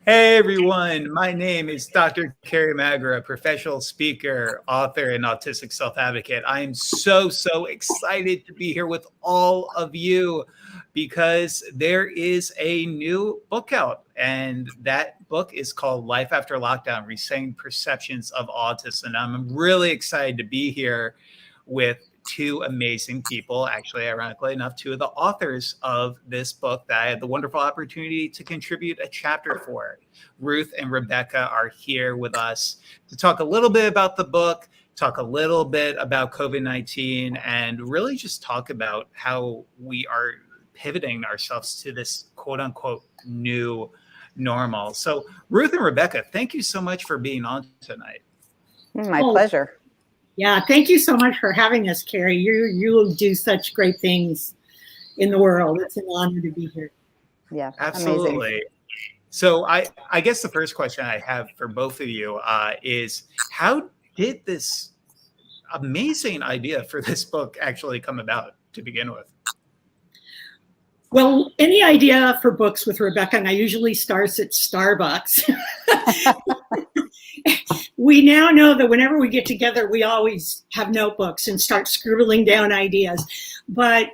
Hey everyone, my name is Dr. Carrie Magra, professional speaker, author, and autistic self-advocate. I am so excited to be here with all of you because there is a new book out, and that book is called Life After Lockdown, Resetting Perceptions of Autism. I'm really excited to be here with two amazing people, actually, ironically enough, two of the authors of this book that I had the wonderful opportunity to contribute a chapter for. Ruth and Rebecca are here with us to talk a little bit about the book, talk a little bit about COVID-19, and really just talk about how we are pivoting ourselves to this quote unquote new normal. So Ruth and Rebecca, thank you so much for being on tonight. My pleasure. Yeah, thank you so much for having us, Carrie. You do such great things in the world. It's an honor to be here. Yeah, absolutely. Amazing. So I guess the first question I have for both of you is, how did this amazing idea for this book actually come about to begin with? Well, any idea for books with Rebecca and I usually starts at Starbucks. We now know that whenever we get together, we always have notebooks and start scribbling down ideas. But,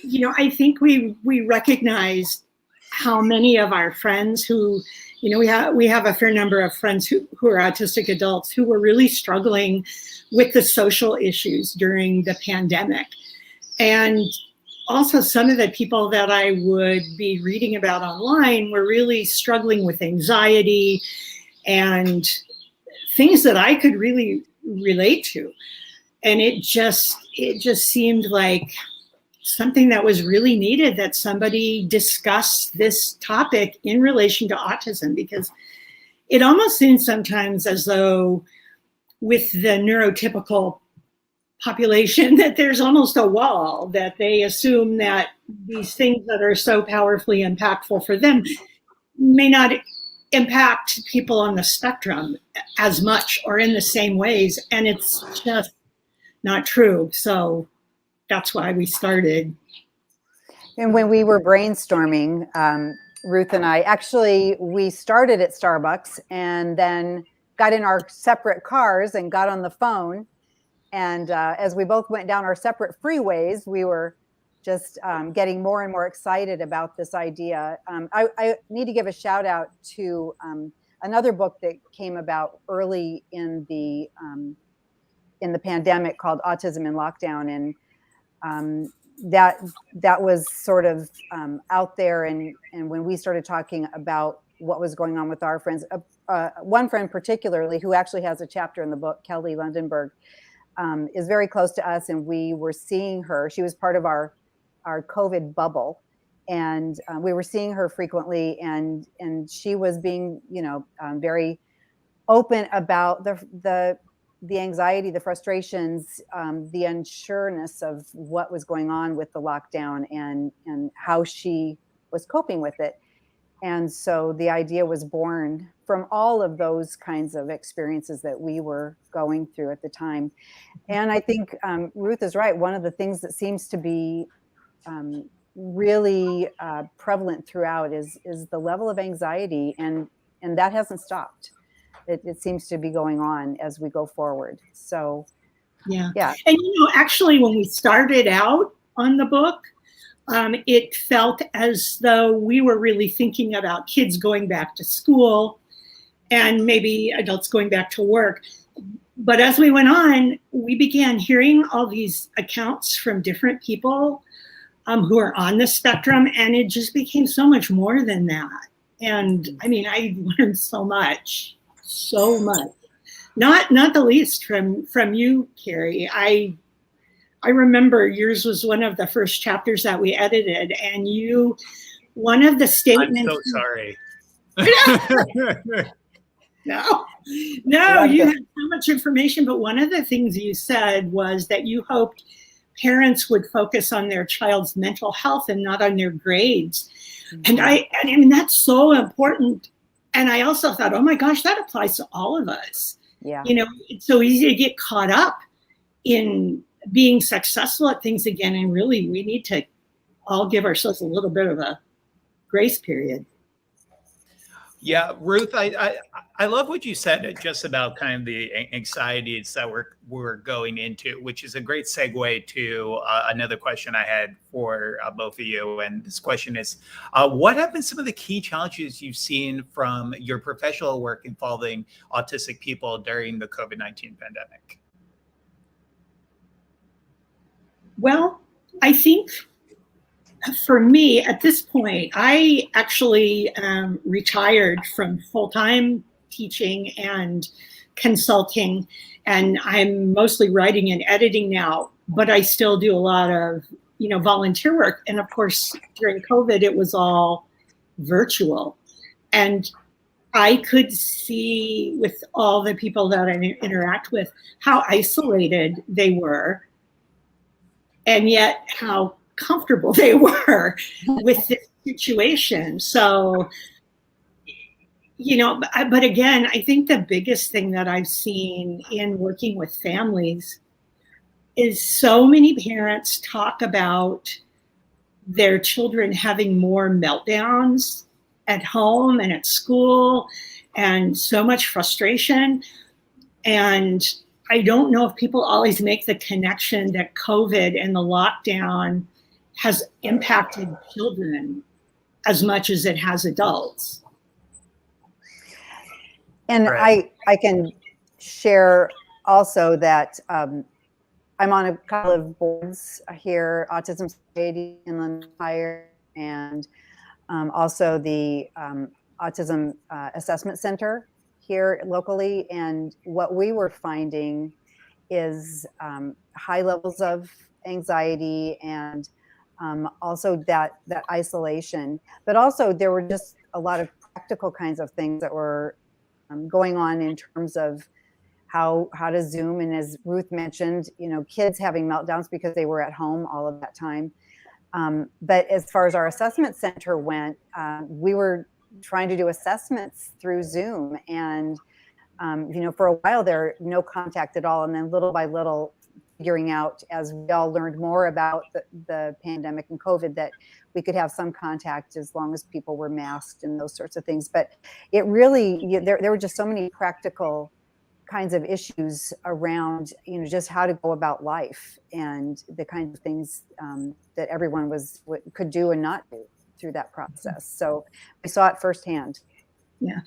you know, I think we recognize how many of our friends who, you know, we have a fair number of friends who are autistic adults who were really struggling with the social issues during the pandemic. And also some of the people that I would be reading about online were really struggling with anxiety and things that I could really relate to. And it just seemed like something that was really needed, that somebody discuss this topic in relation to autism, because it almost seems sometimes as though with the neurotypical population that there's almost a wall, that they assume that these things that are so powerfully impactful for them may not impact people on the spectrum as much or in the same ways. And it's just not true. So that's why we started. And when we were brainstorming, Ruth and I, we started at Starbucks and then got in our separate cars and got on the phone. And as we both went down our separate freeways, we were just getting more and more excited about this idea. I need to give a shout out to another book that came about early in the pandemic called Autism in Lockdown, and that was sort of out there. And when we started talking about what was going on with our friends, one friend particularly who actually has a chapter in the book, Kelly Lundenberg, is very close to us, and we were seeing her. She was part of our COVID bubble, and we were seeing her frequently, and she was being, very open about the anxiety, the frustrations, the unsureness of what was going on with the lockdown, and how she was coping with it. And so the idea was born from all of those kinds of experiences that we were going through at the time. And I think Ruth is right. One of the things that seems to be really prevalent throughout is the level of anxiety, and that hasn't stopped. It seems to be going on as we go forward. So yeah. And actually when we started out on the book, it felt as though we were really thinking about kids going back to school and maybe adults going back to work. But as we went on, we began hearing all these accounts from different people who are on the spectrum, and it just became so much more than that. And I mean, I learned so much. Not the least from you, Carrie. I remember yours was one of the first chapters that we edited, and one of the statements. I'm so sorry. No, you had so much information, but one of the things you said was that you hoped parents would focus on their child's mental health and not on their grades. Mm-hmm. And I mean, that's so important. And I also thought, oh my gosh, that applies to all of us. Yeah. It's so easy to get caught up in being successful at things again. And really, we need to all give ourselves a little bit of a grace period. Yeah, Ruth, I love what you said just about kind of the anxieties that we're going into, which is a great segue to another question I had for both of you. And this question is, what have been some of the key challenges you've seen from your professional work involving autistic people during the COVID-19 pandemic? Well, I think for me at this point, I actually retired from full-time teaching and consulting, and I'm mostly writing and editing now, but I still do a lot of, volunteer work. And of course, during COVID, it was all virtual. And I could see with all the people that I interact with how isolated they were, and yet how comfortable they were with this situation. So, but again, I think the biggest thing that I've seen in working with families is so many parents talk about their children having more meltdowns at home and at school, and so much frustration. And I don't know if people always make the connection that COVID and the lockdown has impacted children as much as it has adults. And Right. I can share also that I'm on a couple of boards here, Autism Society in Empire, and also the Autism Assessment Center here locally. And what we were finding is high levels of anxiety and also that isolation. But also there were just a lot of practical kinds of things that were going on in terms of how to Zoom. And as Ruth mentioned, kids having meltdowns because they were at home all of that time. But as far as our assessment center went, we were trying to do assessments through Zoom. And, for a while there, no contact at all. And then little by little, figuring out as we all learned more about the pandemic and COVID that we could have some contact as long as people were masked and those sorts of things. But it really, there were just so many practical kinds of issues around, just how to go about life and the kinds of things that everyone could do and not do through that process. So I saw it firsthand. Yeah.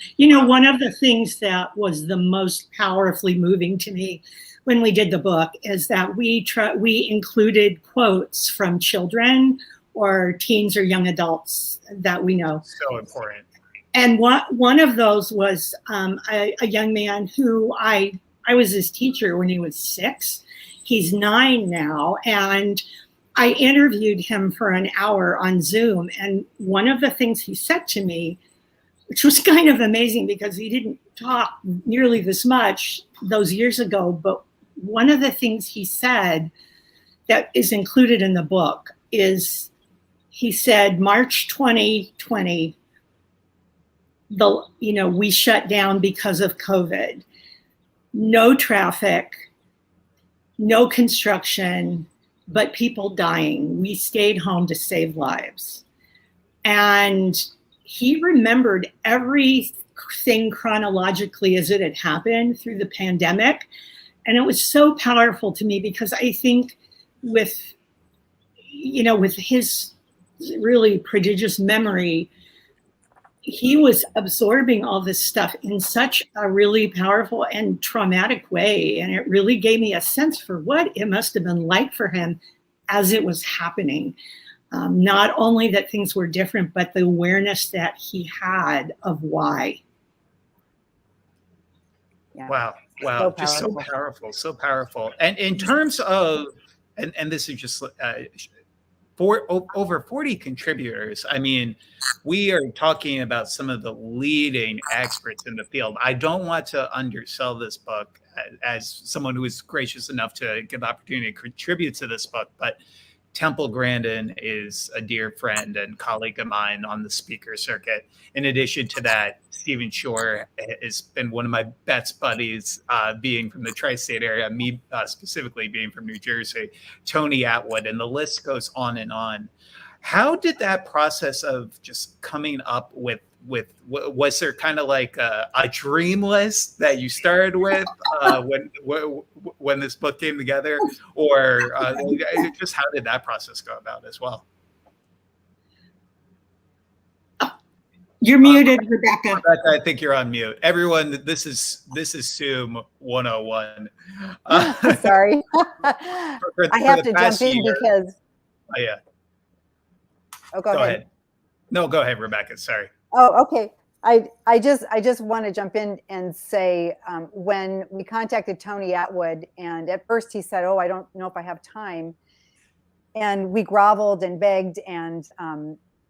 One of the things that was the most powerfully moving to me when we did the book is that we included quotes from children or teens or young adults that we know. So important. And one of those was a young man who I was his teacher when he was 6. He's 9 now. And I interviewed him for an hour on Zoom. And one of the things he said to me, which was kind of amazing because he didn't talk nearly this much those years ago, but one of the things he said that is included in the book is, he said, March 2020, we shut down because of COVID. No traffic, no construction, but people dying. We stayed home to save lives. And he remembered everything chronologically as it had happened through the pandemic. And it was so powerful to me because I think with his really prodigious memory, he was absorbing all this stuff in such a really powerful and traumatic way. And it really gave me a sense for what it must have been like for him as it was happening. Not only that things were different, but the awareness that he had of why. Yeah. Wow. So Just so powerful. And in terms of, and this is just over 40 contributors. I mean, we are talking about some of the leading experts in the field. I don't want to undersell this book as someone who is gracious enough to get the opportunity to contribute to this book, but Temple Grandin is a dear friend and colleague of mine on the speaker circuit. In addition to that, Stephen Shore has been one of my best buddies, being from the tri-state area, me specifically being from New Jersey, Tony Attwood, and the list goes on and on. How did that process of just coming up with was there kind of like a dream list that you started with when this book came together, or just how did that process go about as well? You're muted, Rebecca. Rebecca, I think you're on mute. Everyone, this is Zoom 101. Sorry. For I have to jump in because. Oh, yeah. Oh, go ahead. No, go ahead, Rebecca. Sorry. Oh, okay. I just want to jump in and say when we contacted Tony Attwood, and at first he said, "Oh, I don't know if I have time," and we groveled and begged, and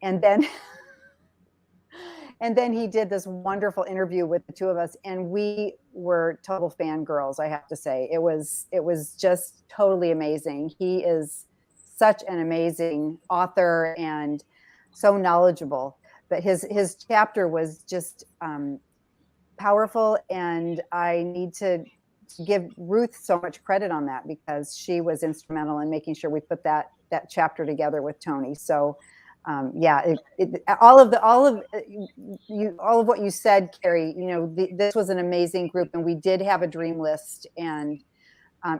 then and then he did this wonderful interview with the two of us, and we were total fangirls. I have to say, it was just totally amazing. He is such an amazing author and so knowledgeable. But his chapter was just powerful, and I need to give Ruth so much credit on that, because she was instrumental in making sure we put that chapter together with Tony. So yeah, all of what you said, Carrie, this was an amazing group, and we did have a dream list, and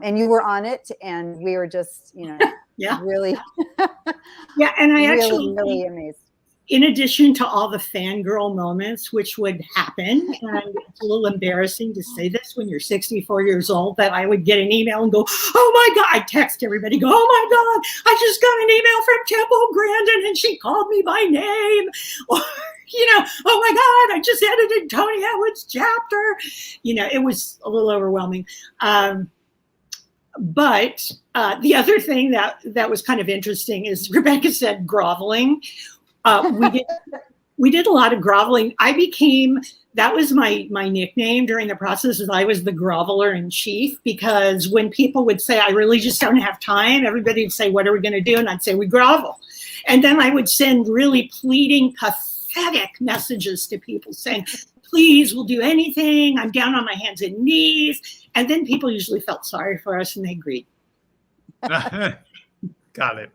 you were on it, and we were just yeah, really yeah, and I really, actually really amazed. In addition to all the fangirl moments, which would happen, and it's a little embarrassing to say this when you're 64 years old, that I would get an email and go, "Oh my God," I text everybody, go, "Oh my God, I just got an email from Temple Grandin and she called me by name." Or, "Oh my God, I just edited Tony Attwood's chapter." It was a little overwhelming. But the other thing that was kind of interesting is Rebecca said groveling. We did a lot of groveling. That was my nickname during the process, is I was the groveler in chief, because when people would say, "I really just don't have time," everybody would say, "What are we going to do?" And I'd say, "We grovel." And then I would send really pleading, pathetic messages to people saying, "Please, we'll do anything. I'm down on my hands and knees." And then people usually felt sorry for us and they agreed. Got it.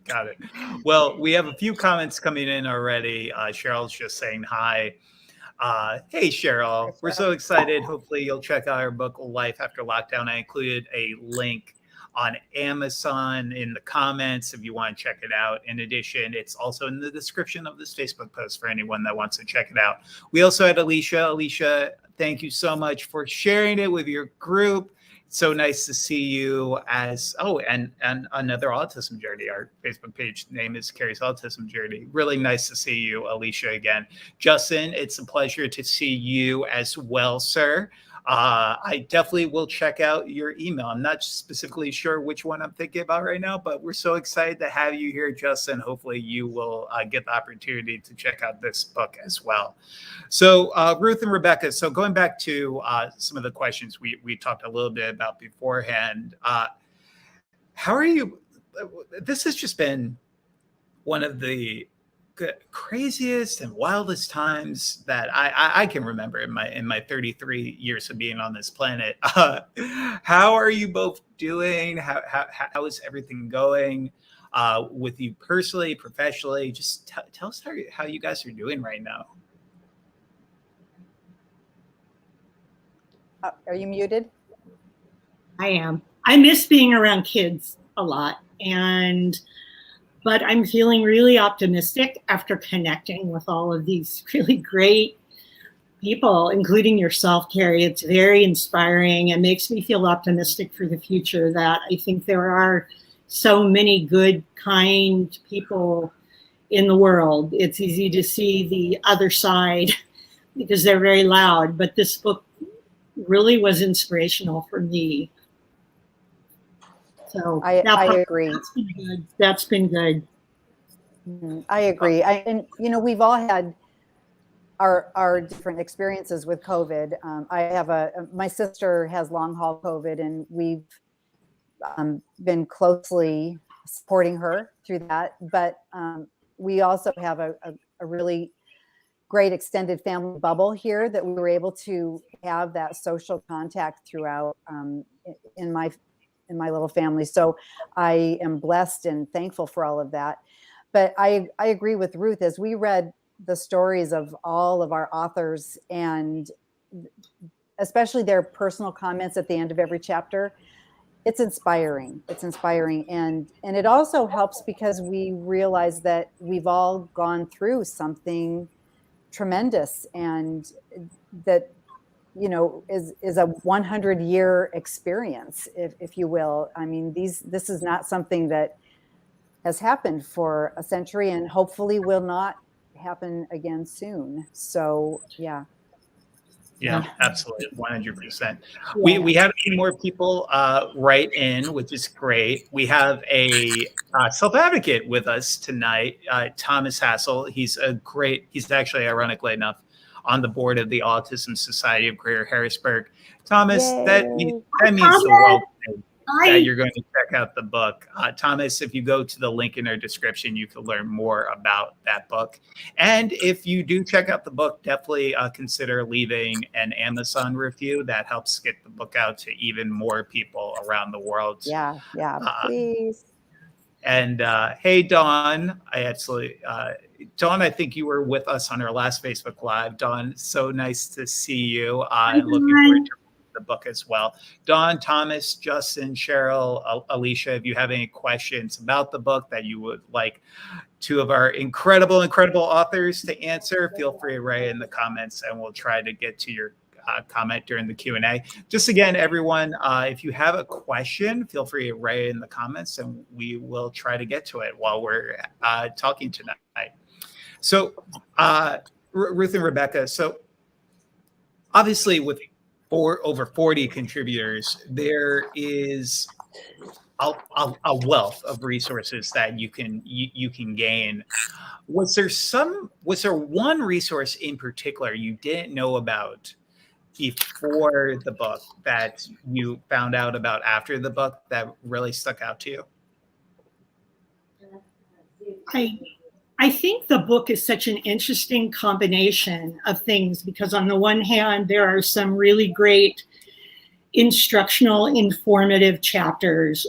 Well, we have a few comments coming in already. Cheryl's just saying hi. Hey, Cheryl. We're so excited. Hopefully you'll check out our book, Life After Lockdown. I included a link on Amazon in the comments if you want to check it out. In addition, it's also in the description of this Facebook post for anyone that wants to check it out. We also had Alicia. Alicia, thank you so much for sharing it with your group. So nice to see you and another autism journey. Our Facebook page name is Carrie's Autism Journey. Really nice to see you, Alicia, again. Justin, it's a pleasure to see you as well, sir. I definitely will check out your email. I'm not specifically sure which one I'm thinking about right now, but we're so excited to have you here, Justin. Hopefully you will get the opportunity to check out this book as well. So Ruth and Rebecca, so going back to some of the questions we talked a little bit about beforehand, how are you? This has just been one of the craziest and wildest times that I can remember in my 33 years of being on this planet. How are you both doing? How is everything going with you personally, professionally? Just tell us how you guys are doing right now. Are you muted? I am. I miss being around kids a lot, but I'm feeling really optimistic after connecting with all of these really great people, including yourself, Carrie. It's very inspiring and makes me feel optimistic for the future, that I think there are so many good, kind people in the world. It's easy to see the other side because they're very loud, but this book really was inspirational for me. So I agree. That's been good. I agree. And we've all had our different experiences with COVID. I have my sister has long haul COVID, and we've been closely supporting her through that. But we also have a really great extended family bubble here that we were able to have that social contact throughout in my little family. So I am blessed and thankful for all of that. But I agree with Ruth. As we read the stories of all of our authors, and especially their personal comments at the end of every chapter. It's inspiring. It's inspiring. And it also helps because we realize that we've all gone through something tremendous, and that, you know, is a 100-year experience, if you will. I mean, this is not something that has happened for a century, and hopefully will not happen again soon. So, yeah. Yeah, absolutely, 100%. We had a few more people write in, which is great. We have a self-advocate with us tonight, Thomas Hassel. He's actually, ironically enough, on the board of the Autism Society of Greater Harrisburg. Thomas, that means the world to me that you're going to check out the book. Thomas, if you go to the link in our description, you can learn more about that book. And if you do check out the book, definitely consider leaving an Amazon review. That helps get the book out to even more people around the world. Yeah, please. And hey, Dawn, Dawn, I think you were with us on our last Facebook Live. Dawn, so nice to see you. And looking forward to the book as well. Dawn, Thomas, Justin, Cheryl, Alicia, if you have any questions about the book that you would like two of our incredible authors to answer, feel free to write in the comments, and we'll try to get to your comment during the Q&A. Just again, everyone, if you have a question, feel free to write it in the comments, and we will try to get to it while we're talking tonight. So, Ruth and Rebecca, so obviously with over 40 contributors, there is a wealth of resources that you can gain. Was there one resource in particular you didn't know about before the book that you found out about after the book that really stuck out to you? I think the book is such an interesting combination of things, because on the one hand, there are some really great instructional, informative chapters,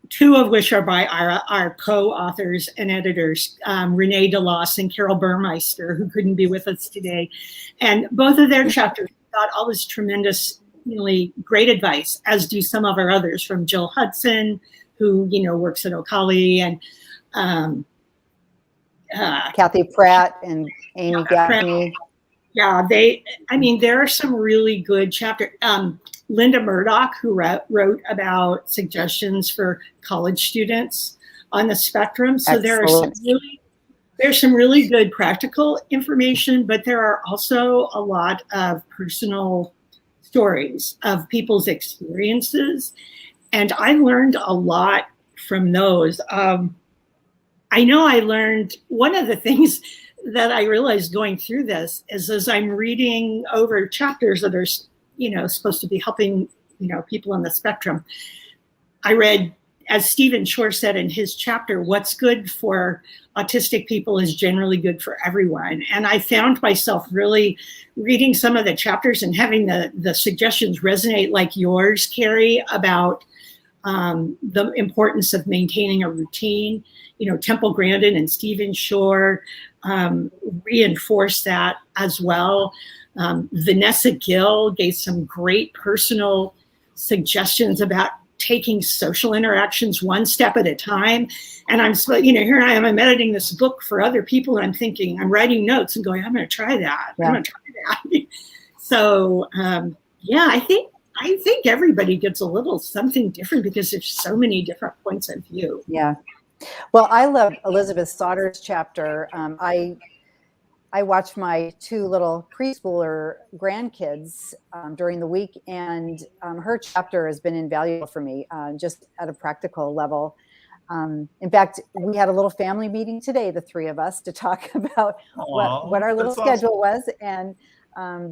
two of which are by our co-authors and editors, Renee DeLoss and Carol Burmeister, who couldn't be with us today. And both of their chapters got all this tremendously great advice, as do some of our others, from Jill Hudson, who, you know, works at O'Callaghan, and Kathy Pratt and Amy Gaffney. Yeah, there are some really good chapters. Linda Murdoch, who wrote about suggestions for college students on the spectrum. So there's some really good practical information, but there are also a lot of personal stories of people's experiences. And I learned a lot from those. I know I learned one of the things that I realized going through this is, as I'm reading over chapters that are, you know, supposed to be helping, you know, people on the spectrum, I read, as Stephen Shore said in his chapter, what's good for autistic people is generally good for everyone. And I found myself really reading some of the chapters and having the suggestions resonate, like yours, Carrie, about the importance of maintaining a routine. You know, Temple Grandin and Stephen Shore reinforced that as well. Vanessa Gill gave some great personal suggestions about taking social interactions one step at a time. And here I am, I'm editing this book for other people, and I'm thinking, I'm writing notes and going, I'm going to try that. Yeah. I'm going to try that. So, I think everybody gets a little something different because there's so many different points of view. Yeah. Well, I love Elizabeth Sauter's chapter. I watch my two little preschooler grandkids during the week, and her chapter has been invaluable for me, just at a practical level. In fact, we had a little family meeting today, the three of us, to talk about what our little schedule was, and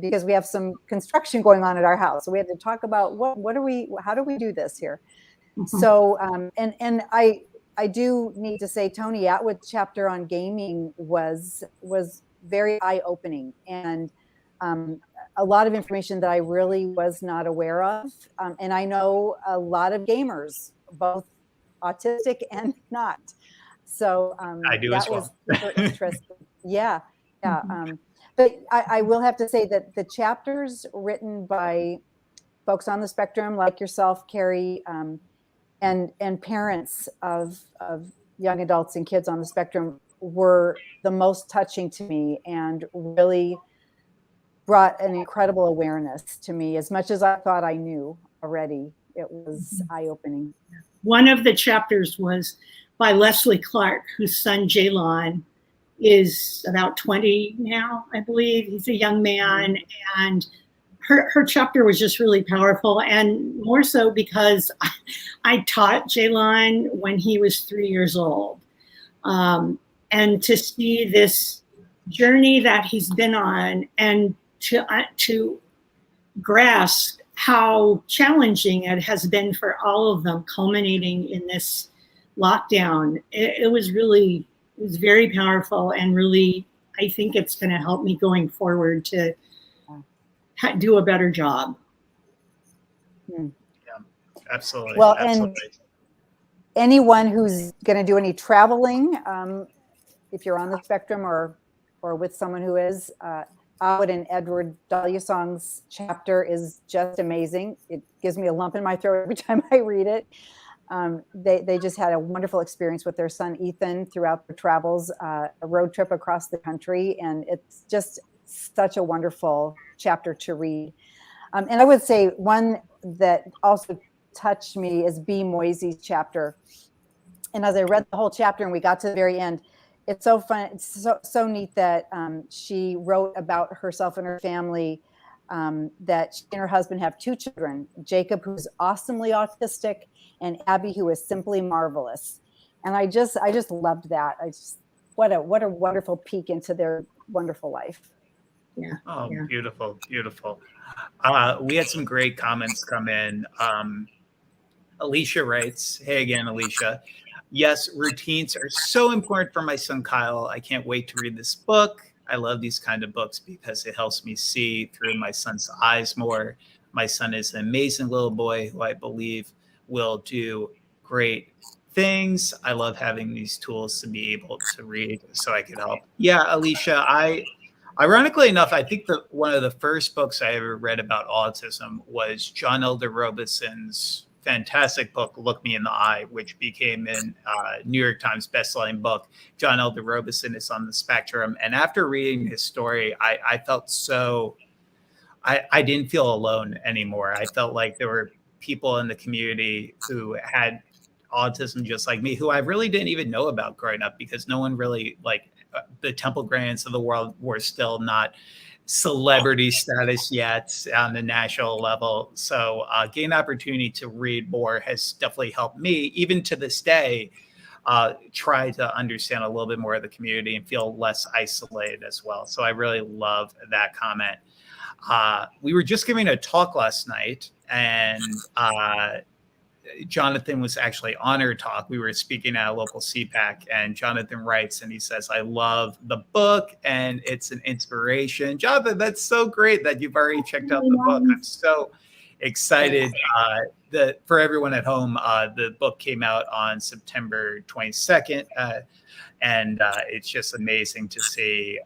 because we have some construction going on at our house, so we had to talk about how do we do this here. Mm-hmm. So, and I do need to say, Tony Attwood's chapter on gaming was very eye-opening, and a lot of information that I really was not aware of. And I know a lot of gamers, both autistic and not. So I do as well. Was super interesting. Yeah. But I will have to say that the chapters written by folks on the spectrum like yourself, Carrie, and parents of young adults and kids on the spectrum were the most touching to me and really brought an incredible awareness to me. As much as I thought I knew already, it was eye-opening. One of the chapters was by Leslie Clark, whose son Jalon is about 20 now, I believe. He's a young man, and her chapter was just really powerful, and more so because I taught Jalon when he was 3 years old. And to see this journey that he's been on, and to grasp how challenging it has been for all of them, culminating in this lockdown, it was very powerful, and really, I think it's going to help me going forward to do a better job. Yeah, absolutely. Well, absolutely. And anyone who's going to do any traveling, if you're on the spectrum or with someone who is, Attwood and Edward Song's chapter is just amazing. It gives me a lump in my throat every time I read it. They just had a wonderful experience with their son Ethan throughout their travels, a road trip across the country, and it's just such a wonderful chapter to read. And I would say one that also touched me is B. Moisey's chapter. And as I read the whole chapter and we got to the very end, it's so fun. It's so neat that she wrote about herself and her family, that she and her husband have 2 children, Jacob, who's awesomely autistic, and Abby, who is simply marvelous. And I just loved that. What a wonderful peek into their wonderful life. Yeah. Oh, yeah. Beautiful, beautiful. We had some great comments come in. Alicia writes, hey again, Alicia. Yes, routines are so important for my son, Kyle. I can't wait to read this book. I love these kind of books because it helps me see through my son's eyes more. My son is an amazing little boy who I believe will do great things. I love having these tools to be able to read so I can help. Yeah, Alicia, ironically enough, I think that one of the first books I ever read about autism was John Elder Robison's fantastic book, Look Me in the Eye, which became a New York Times bestselling book. John Elder Robison is on the spectrum. And after reading his story, I felt I didn't feel alone anymore. I felt like there were people in the community who had autism just like me, who I really didn't even know about growing up, because no one really, like the Temple Grandins of the world were still not celebrity status yet on the national level. So getting the opportunity to read more has definitely helped me, even to this day, try to understand a little bit more of the community and feel less isolated as well. So I really love that comment. We were just giving a talk last night, and Jonathan was actually on our talk. We were speaking at a local CPAC, and Jonathan writes, and he says, I love the book and it's an inspiration. Jonathan, that's so great that you've already checked out the book. I'm so excited for everyone at home. The book came out on September 22nd. And it's just amazing to see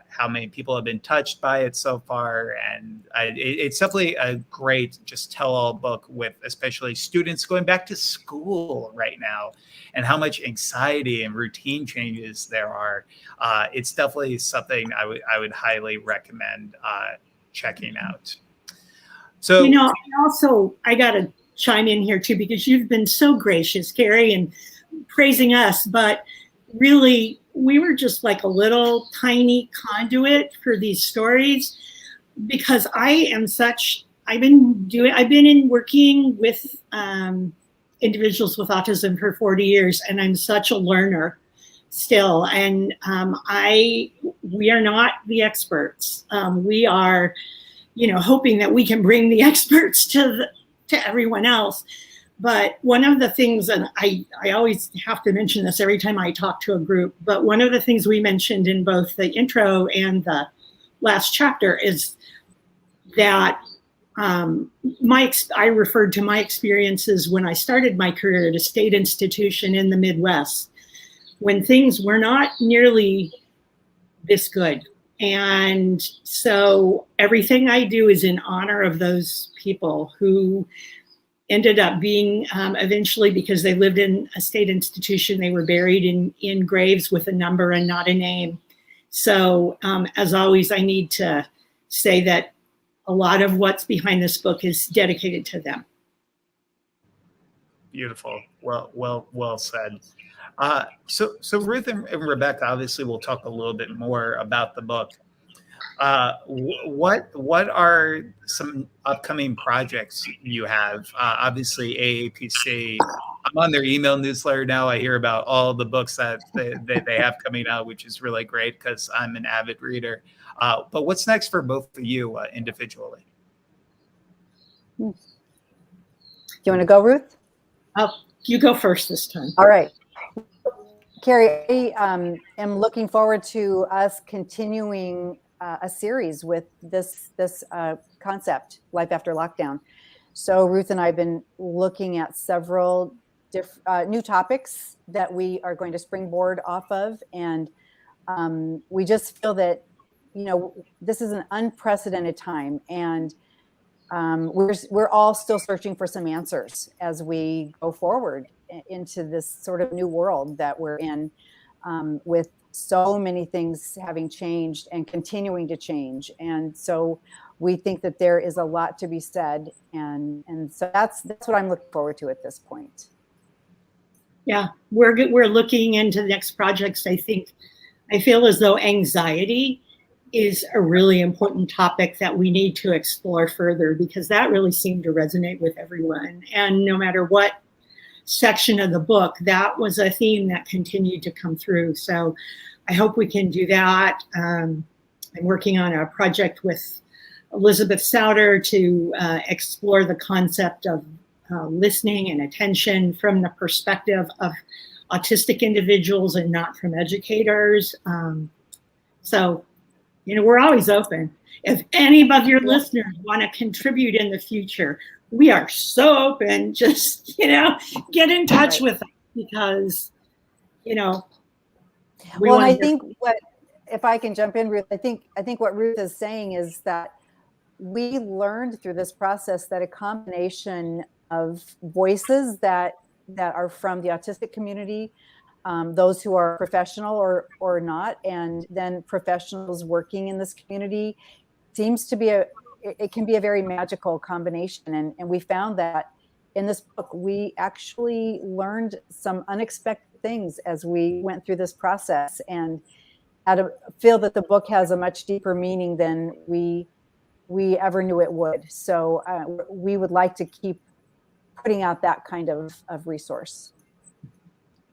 how many people have been touched by it so far. And it's definitely a great just tell-all book, with especially students going back to school right now and how much anxiety and routine changes there are. It's definitely something I would highly recommend checking out. So, also, I got to chime in here too, because you've been so gracious, Carrie, and praising us, but really, we were just like a little tiny conduit for these stories, because I've been working with individuals with autism for 40 years, and I'm such a learner still. And we are not the experts. We are, hoping that we can bring the experts to everyone else. But one of the things, and I always have to mention this every time I talk to a group, but one of the things we mentioned in both the intro and the last chapter is that I referred to my experiences when I started my career at a state institution in the Midwest, when things were not nearly this good. And so everything I do is in honor of those people who ended up being eventually, because they lived in a state institution, they were buried in graves with a number and not a name. So as always, I need to say that a lot of what's behind this book is dedicated to them. Beautiful. Well said. So Ruth and Rebecca, obviously we'll talk a little bit more about the book. What are some upcoming projects you have? Obviously AAPC, I'm on their email newsletter now. I hear about all the books that they have coming out, which is really great because I'm an avid reader. But what's next for both of you individually? Do you want to go, Ruth? You go first this time. All right. Carrie, I am looking forward to us continuing a series with this concept, Life After Lockdown. So Ruth and I have been looking at several new topics that we are going to springboard off of. And we just feel that, you know, this is an unprecedented time. And we're all still searching for some answers as we go forward into this sort of new world that we're in, with so many things having changed and continuing to change. And so we think that there is a lot to be said. And so that's what I'm looking forward to at this point. Yeah, we're looking into the next projects. I feel as though anxiety is a really important topic that we need to explore further, because that really seemed to resonate with everyone. And no matter what section of the book, that was a theme that continued to come through. So I hope we can do that. I'm working on a project with Elizabeth Souter to explore the concept of listening and attention from the perspective of autistic individuals and not from educators. So, you know, we're always open. If any of your listeners want to contribute in the future, we are so open. Just, you know, get in touch with us, because, you know. Well, I think if I can jump in, Ruth, I think what Ruth is saying is that we learned through this process that a combination of voices that are from the autistic community, those who are professional or not, and then professionals working in this community, seems to be it can be a very magical combination. And we found that in this book, we actually learned some unexpected things as we went through this process, and I feel that the book has a much deeper meaning than we ever knew it would. So we would like to keep putting out that kind of resource.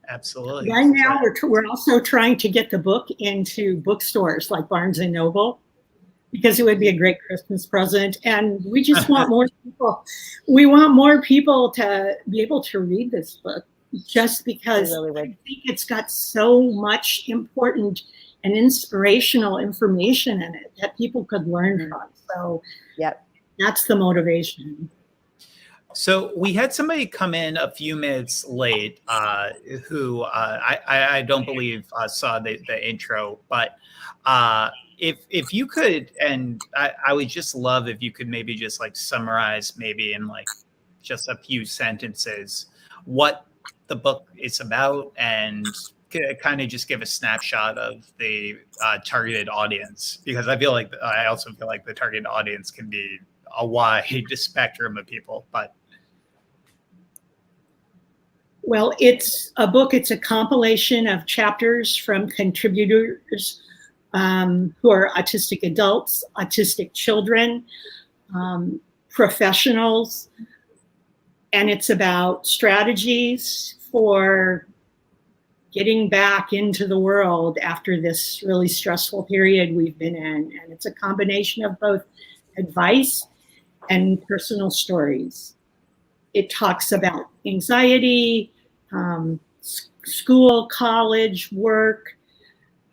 Absolutely. Right now, we're also trying to get the book into bookstores like Barnes and Noble, because it would be a great Christmas present. And we just want more people. We want more people to be able to read this book, just because I think it's got so much important and inspirational information in it that people could learn from. So that's the motivation. So we had somebody come in a few minutes late who I don't believe saw the intro, but if you could, and I would just love if you could maybe just like summarize maybe in like just a few sentences what the book is about, and kind of just give a snapshot of the targeted audience, because I also feel like the targeted audience can be a wide spectrum of people. But well, it's a book. It's a compilation of chapters from contributors who are autistic adults, autistic children, professionals, and it's about strategies for getting back into the world after this really stressful period we've been in. And it's a combination of both advice and personal stories. It talks about anxiety, school, college, work,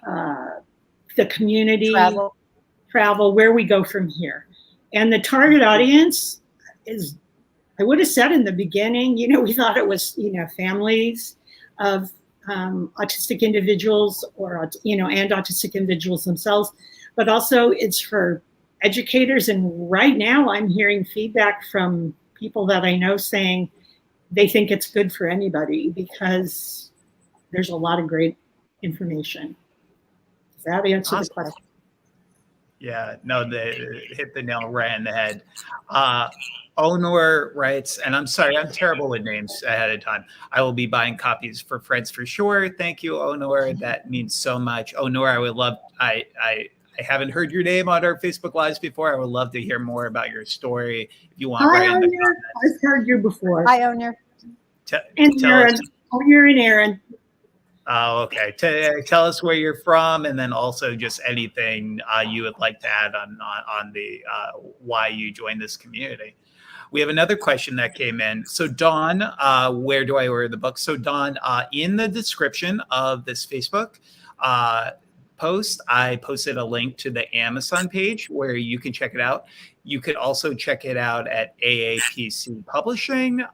the community, travel, where we go from here. And the target audience is, I would have said in the beginning, you know, we thought it was, you know, families of autistic individuals or, and autistic individuals themselves, but also it's for educators. And right now I'm hearing feedback from people that I know saying they think it's good for anybody because there's a lot of great information. Does that answer the question? Yeah, no, they hit the nail right on the head. Onur writes, and I'm sorry, I'm terrible with names ahead of time. I will be buying copies for friends for sure. Thank you, Onur. That means so much. Onur, I would love, I haven't heard your name on our Facebook Lives before. I would love to hear more about your story. If you want, Hi, Onur. I've heard you before. Hi, Onur. And Aaron. Onur and Aaron. Oh, okay. Tell us where you're from, and then also just anything you would like to add on the why you joined this community. We have another question that came in. So Dawn, where do I order the book? So Dawn, in the description of this Facebook post, I posted a link to the Amazon page where you can check it out. You could also check it out at AAPC Publishing.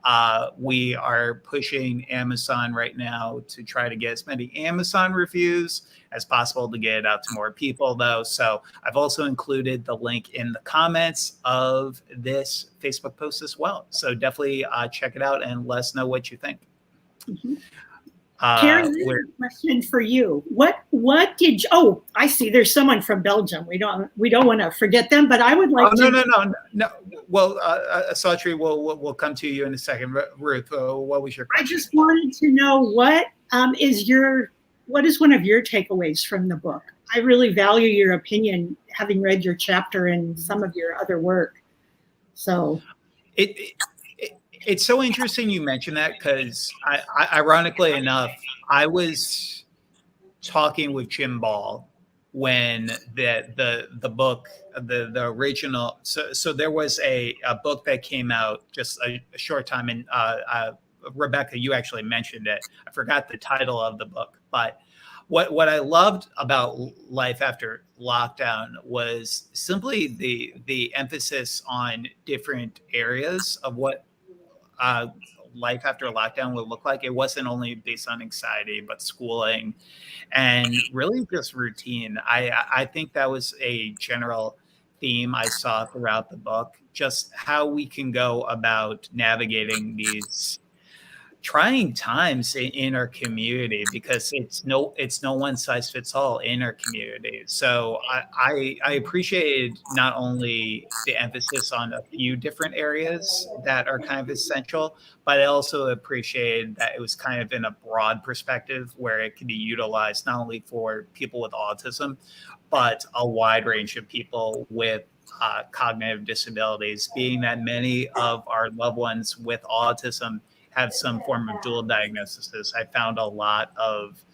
We are pushing Amazon right now to try to get as many Amazon reviews as possible to get it out to more people, though. So I've also included the link in the comments of this Facebook post as well. So definitely check it out and let us know what you think. Mm-hmm. Karen, question for you. What did you, oh, I see there's someone from Belgium. We don't want to forget them, but I would like to. No. Well, Sautry, we'll come to you in a second. Ruth, what was your question? I just wanted to know what is one of your takeaways from the book? I really value your opinion, having read your chapter and some of your other work. So it's so interesting you mentioned that because ironically enough, I was talking with Jim Ball when the book, the original. So there was a book that came out just a short time, and Rebecca, you actually mentioned it. I forgot the title of the book, but what I loved about Life After Lockdown was simply the emphasis on different areas of what life after lockdown would look like. It wasn't only based on anxiety, but schooling and really just routine. I think that was a general theme I saw throughout the book, just how we can go about navigating these trying times in our community, because it's no one size fits all in our community. So I appreciated not only the emphasis on a few different areas that are kind of essential, but I also appreciated that it was kind of in a broad perspective where it can be utilized not only for people with autism, but a wide range of people with cognitive disabilities, being that many of our loved ones with autism have some form of dual diagnosis. I found a lot of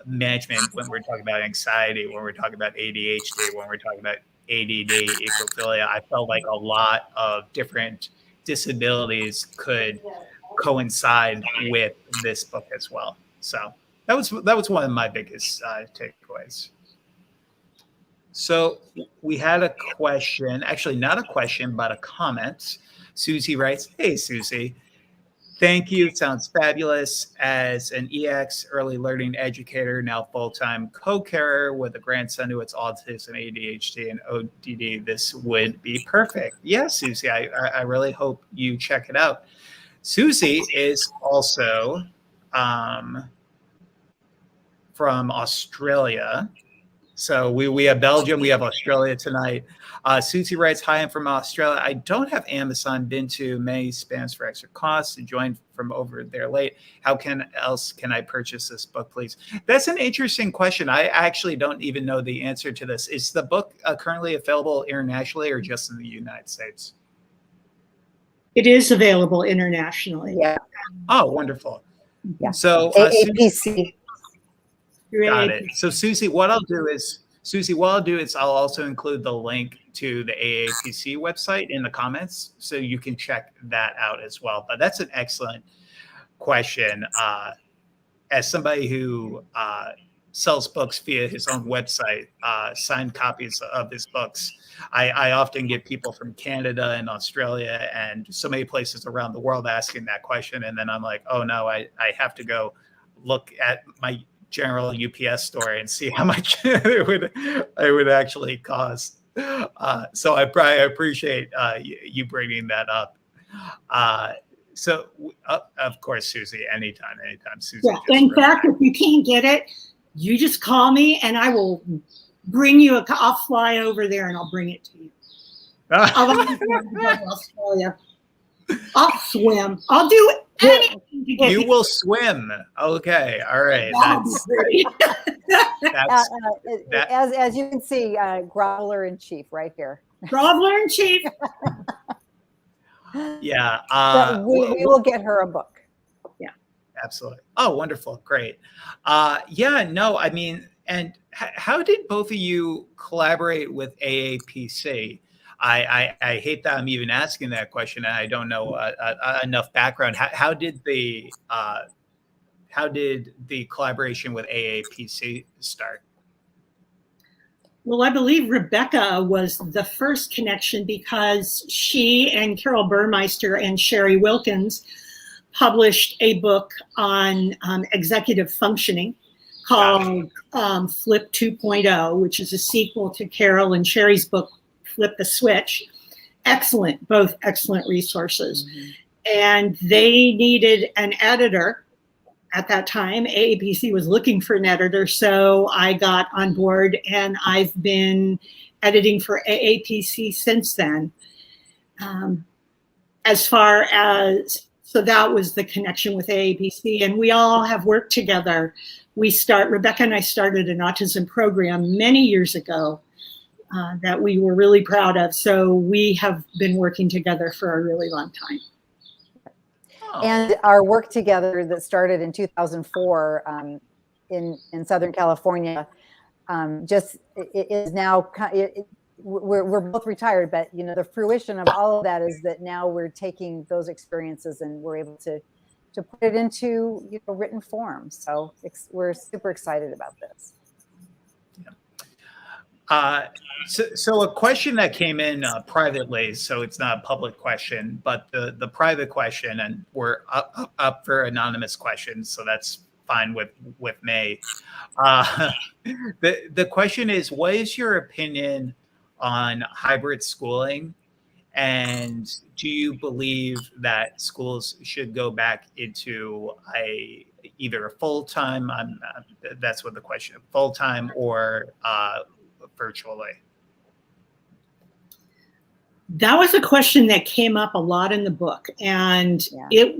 management when we're talking about anxiety, when we're talking about ADHD, when we're talking about ADD, ecophilia. I felt like a lot of different disabilities could coincide with this book as well. So that was one of my biggest takeaways. So we had a question, actually not a question, but a comment. Susie writes, "Hey, Susie. Thank you. Sounds fabulous. As an EX early learning educator, now full-time co-carer with a grandson who has autism, ADHD, and ODD, this would be perfect." Yes, Susie, I really hope you check it out. Susie is also from Australia. So we have Belgium, we have Australia tonight. Susie writes, "Hi, I'm from Australia. I don't have Amazon, been to many spans for extra costs, and joined from over there late. How else can I purchase this book, please?" That's an interesting question. I actually don't even know the answer to this. Is the book currently available internationally or just in the United States? It is available internationally. Yeah. Oh, wonderful. Yeah. So AAPC. Got it. So Susie, what I'll do is I'll also include the link to the AAPC website in the comments, so you can check that out as well. But that's an excellent question. As somebody who sells books via his own website, signed copies of his books, I often get people from Canada and Australia and so many places around the world asking that question. And then I'm like, oh no, I have to go look at my general UPS store and see how much it would actually cost. So I appreciate you bringing that up. So of course, Susie, anytime, Susie. Yeah. In fact, if you can't get it, you just call me and I will bring you I'll fly over there and I'll bring it to you. I'll go to Australia. I'll swim. I'll do anything to get you will swim. Okay. All right. As you can see, groveler in chief right here. Groveler in chief. Yeah. We will get her a book. Yeah. Absolutely. Oh, wonderful. Great. Yeah, no, I mean, and how did both of you collaborate with AAPC? I hate that I'm even asking that question, and I don't know enough background. How did the collaboration with AAPC start? Well, I believe Rebecca was the first connection because she and Carol Burmeister and Sherry Wilkins published a book on executive functioning called Flip 2.0, which is a sequel to Carol and Sherry's book, Flip the Switch. Excellent, both excellent resources. Mm-hmm. And they needed an editor. At that time, AAPC was looking for an editor, so I got on board and I've been editing for AAPC since then. So that was the connection with AAPC, and we all have worked together. Rebecca and I started an autism program many years ago that we were really proud of. So we have been working together for a really long time. And our work together that started in 2004 in Southern California, it is now, we're both retired, but the fruition of all of that is that now we're taking those experiences and we're able to put it into written form. So we're super excited about this. So a question that came in privately, so it's not a public question, but the private question, and we're up for anonymous questions, so that's fine with me. The question is, what is your opinion on hybrid schooling? And do you believe that schools should go back into either a full-time, that's what the question, full-time or virtually? That was a question that came up a lot in the book, and it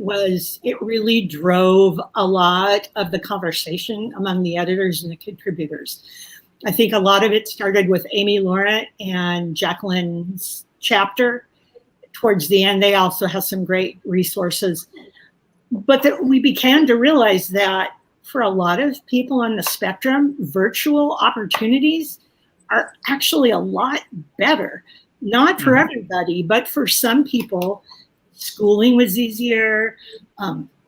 really drove a lot of the conversation among the editors and the contributors. I think a lot of it started with Amy Laurent and Jacqueline's chapter. Towards the end, they also have some great resources, but that we began to realize that for a lot of people on the spectrum, virtual opportunities are actually a lot better. Not for everybody, but for some people, schooling was easier,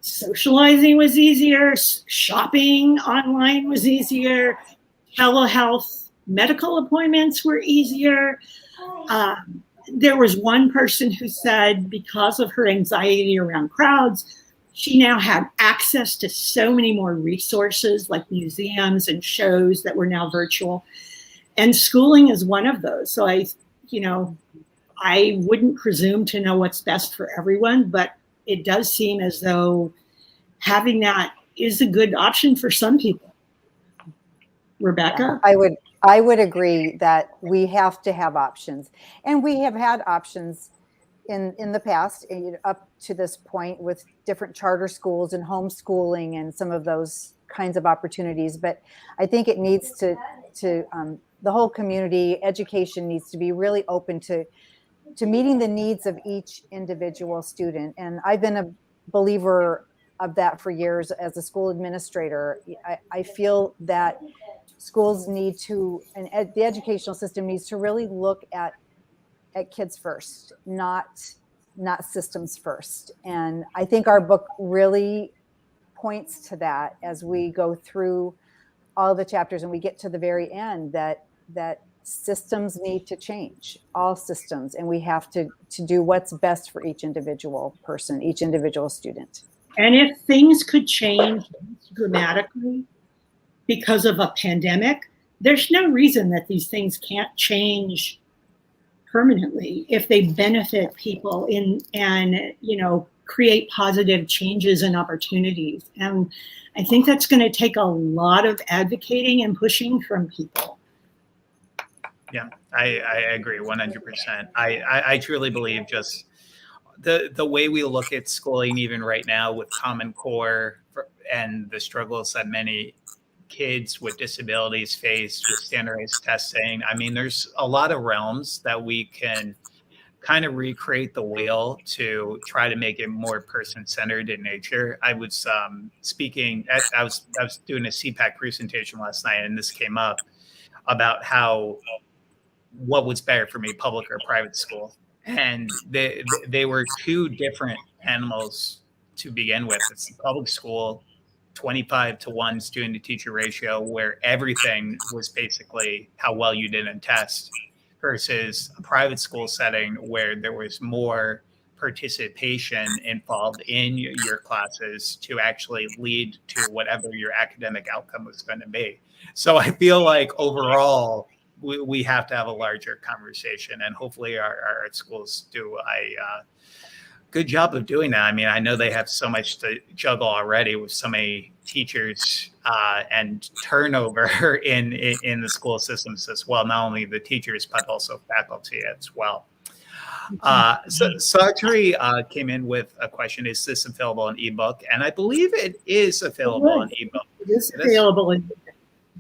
socializing was easier, shopping online was easier, telehealth medical appointments were easier. There was one person who said because of her anxiety around crowds, she now had access to so many more resources like museums and shows that were now virtual. And schooling is one of those. So I wouldn't presume to know what's best for everyone, but it does seem as though having that is a good option for some people. Rebecca? I would agree that we have to have options. And we have had options in the past up to this point with different charter schools and homeschooling and some of those kinds of opportunities. But I think it needs to the whole community, education needs to be really open to meeting the needs of each individual student. And I've been a believer of that for years as a school administrator. I feel that schools need to, and the educational system needs to really look at kids first, not systems first. And I think our book really points to that as we go through all the chapters and we get to the very end, that systems need to change, all systems, and we have to do what's best for each individual person, each individual student. And if things could change dramatically because of a pandemic, there's no reason that these things can't change permanently if they benefit people and create positive changes and opportunities. And I think that's going to take a lot of advocating and pushing from people. Yeah, I agree 100%. I truly believe just the way we look at schooling, even right now with Common Core and the struggles that many kids with disabilities face with standardized testing. I mean, there's a lot of realms that we can kind of recreate the wheel to try to make it more person-centered in nature. I was I was doing a CPAC presentation last night, and this came up about how what was better for me, public or private school. And they were two different animals to begin with. It's the public school, 25-to-1 student to teacher ratio, where everything was basically how well you did in test, versus a private school setting where there was more participation involved in your classes to actually lead to whatever your academic outcome was going to be. So I feel like overall, we have to have a larger conversation, and hopefully our schools do a good job of doing that. I mean, I know they have so much to juggle already with so many teachers and turnover in the school systems as well, not only the teachers, but also faculty as well. So Sartori came in with a question: is this available in ebook? And I believe it is available in ebook. It is available in ebook.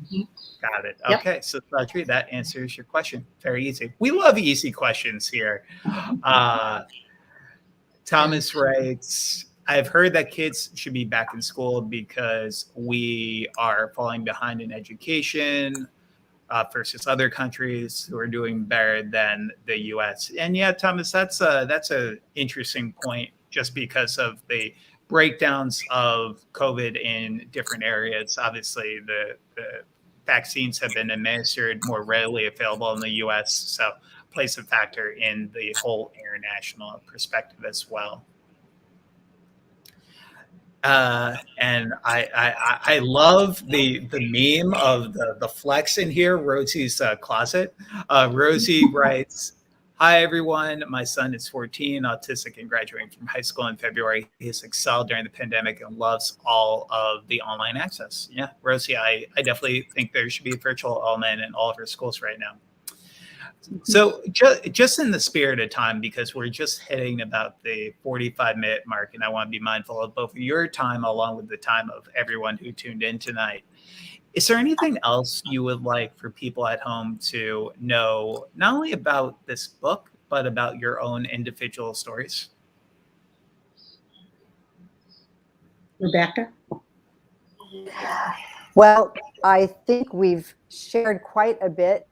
Mm-hmm. Got it. Okay. Yep. So Sartori, that answers your question. Very easy. We love easy questions here. Thomas writes, I've heard that kids should be back in school because we are falling behind in education versus other countries who are doing better than the U.S. And yeah, Thomas, that's a interesting point, just because of the breakdowns of COVID in different areas. Obviously, the vaccines have been administered more readily available in the U.S., so plays a factor in the whole international perspective as well. And I love the meme of the flex in here, Rosie's closet. Rosie writes, hi, everyone. My son is 14, autistic, and graduating from high school in February. He has excelled during the pandemic and loves all of the online access. Yeah, Rosie, I definitely think there should be a virtual element in all of our schools right now. So just in the spirit of time, because we're just hitting about the 45-minute mark, and I want to be mindful of both your time along with the time of everyone who tuned in tonight. Is there anything else you would like for people at home to know, not only about this book, but about your own individual stories? Rebecca? Well, I think we've shared quite a bit.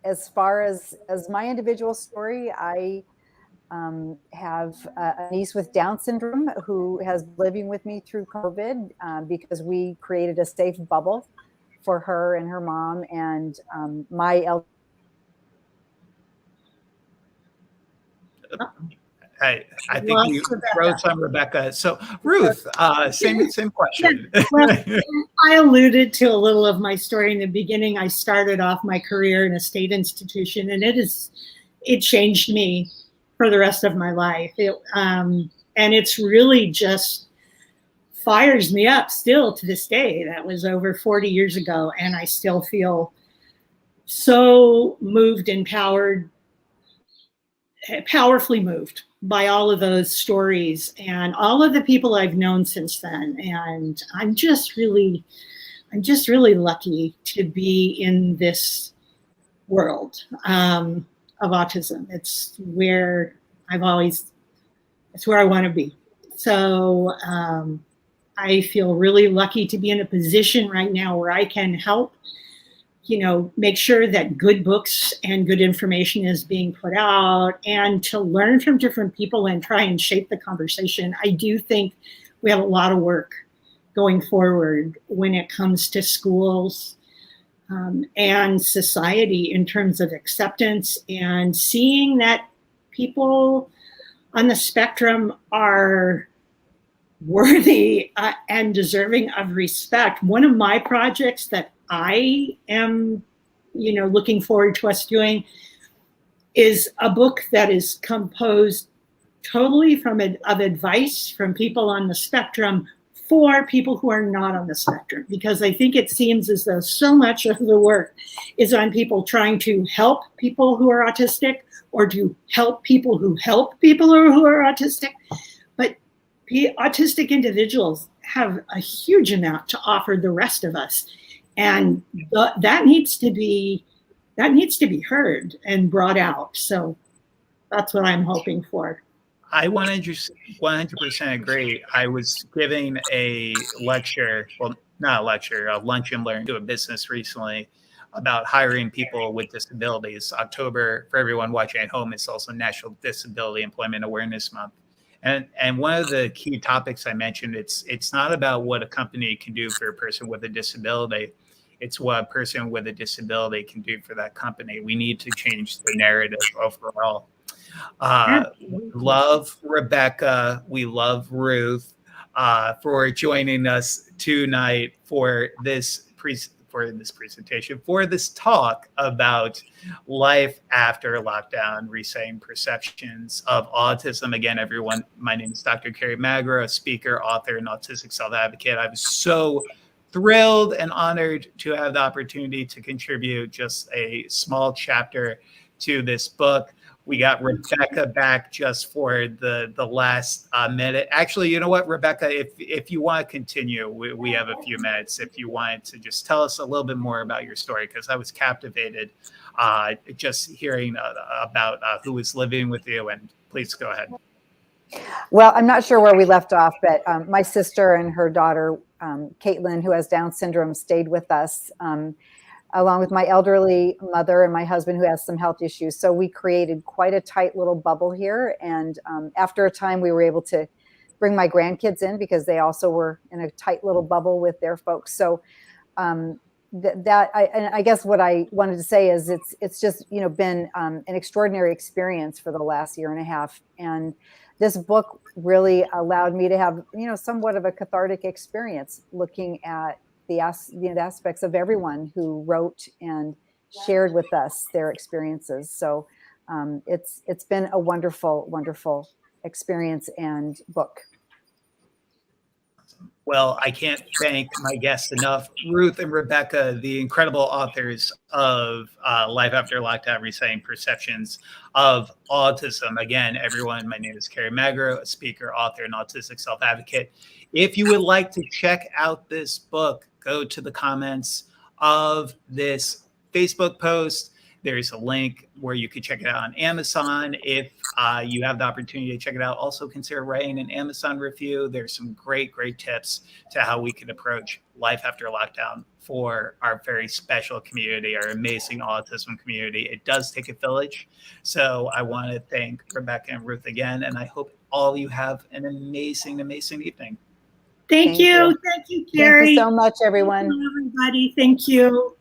As far as my individual story, I have a niece with Down syndrome who has been living with me through COVID because we created a safe bubble for her and her mom, and my I think you wrote some, Rebecca. So Ruth, same question. Well, I alluded to a little of my story in the beginning. I started off my career in a state institution, and it changed me for the rest of my life. And it's really just fires me up still to this day. That was over 40 years ago, and I still feel so moved and powerfully moved by all of those stories and all of the people I've known since then. And I'm just really lucky to be in this world of autism. It's where I want to be. So I feel really lucky to be in a position right now where I can help, make sure that good books and good information is being put out, and to learn from different people and try and shape the conversation. I do think we have a lot of work going forward when it comes to schools and society in terms of acceptance and seeing that people on the spectrum are worthy and deserving of respect. One of my projects that I am, looking forward to us doing is a book that is composed totally of advice from people on the spectrum for people who are not on the spectrum, because I think it seems as though so much of the work is on people trying to help people who are autistic or to help people who are autistic. But autistic individuals have a huge amount to offer the rest of us, and that needs to be heard and brought out. So that's what I'm hoping for. I 100% agree. I was giving a lecture, well, not a lecture, a lunch and learn to a business recently about hiring people with disabilities. October, for everyone watching at home, is also National Disability Employment Awareness Month. And one of the key topics I mentioned, it's not about what a company can do for a person with a disability. It's what a person with a disability can do for that company. We need to change the narrative overall. We love Rebecca. We love Ruth for joining us tonight for this presentation, for this talk about life after lockdown, resetting perceptions of autism. Again, everyone, my name is Dr. Carrie Magro, a speaker, author, and autistic self-advocate. I was so thrilled and honored to have the opportunity to contribute just a small chapter to this book. We got Rebecca back just for the last minute. Actually, you know what, Rebecca, if you want to continue, we have a few minutes. If you wanted to just tell us a little bit more about your story, because I was captivated just hearing about who was living with you. And please go ahead. Well, I'm not sure where we left off, but my sister and her daughter, Caitlin, who has Down syndrome, stayed with us, along with my elderly mother and my husband who has some health issues. So we created quite a tight little bubble here. And after a time, we were able to bring my grandkids in because they also were in a tight little bubble with their folks. So I guess what I wanted to say is it's just, been an extraordinary experience for the last year and a half. And this book really allowed me to have, somewhat of a cathartic experience looking at the aspects of everyone who wrote and shared with us their experiences. So it's been a wonderful, wonderful experience and book. Well, I can't thank my guests enough. Ruth and Rebecca, the incredible authors of Life After Lockdown, Resetting Perceptions of Autism. Again, everyone, my name is Carrie Magro, a speaker, author, and autistic self-advocate. If you would like to check out this book, go to the comments of this Facebook post. There's a link where you can check it out on Amazon. If you have the opportunity to check it out, also consider writing an Amazon review. There's some great, great tips to how we can approach life after lockdown for our very special community, our amazing autism community. It does take a village. So I want to thank Rebecca and Ruth again, and I hope all of you have an amazing, amazing evening. Thank you. Thank you, Carrie. Thank you so much, everyone. Thank you, everybody. Thank you.